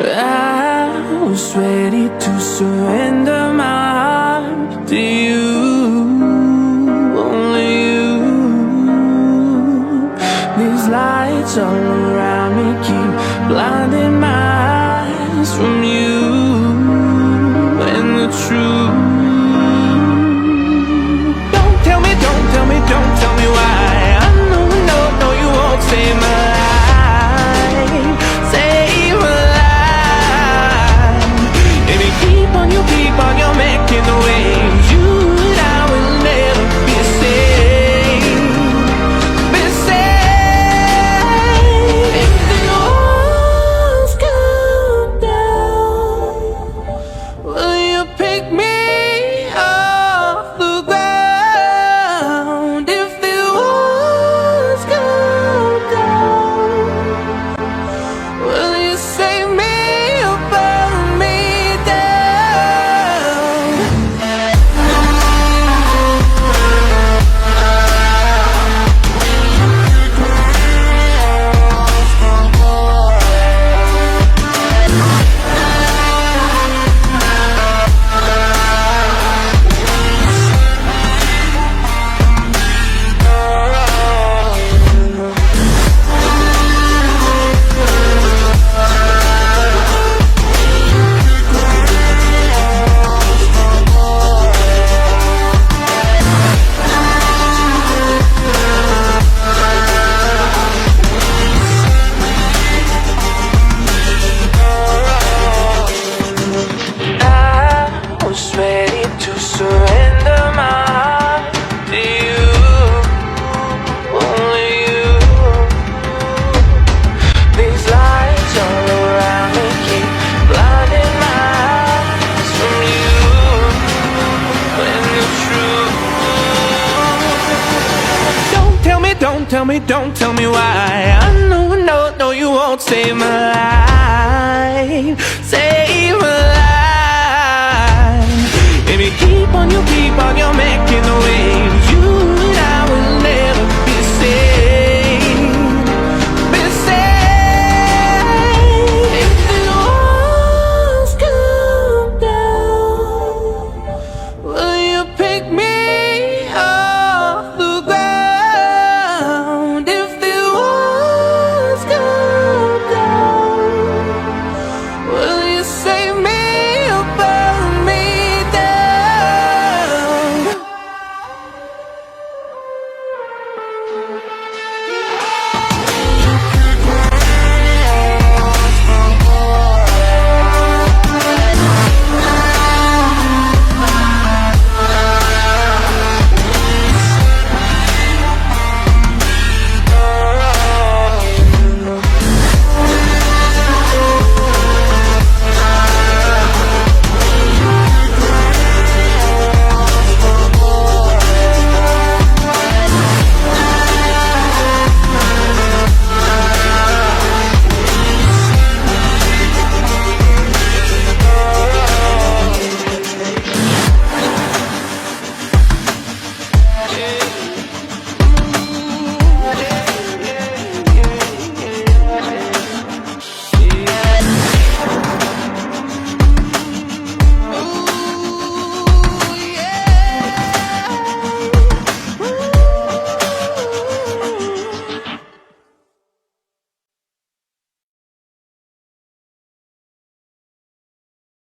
I was ready to surrender my heart to you, only you. These lights all around me keep blinding my eyes from you and the truth. Don't tell me, don't tell me, don't tell me why. I know, no, no, you won't save my life, save my life. If you keep on, you're making the waves. You and I will never be safe, be safe. If the walls come down, will you pick me off the ground? If the walls come down, will you save me or burn me down? I was ready to surrender my heart to you, only you. These lights all around me keep blinding my eyes from you and the truth. Don't tell me, don't tell me, don't tell me why. I know, no, no, you won't save my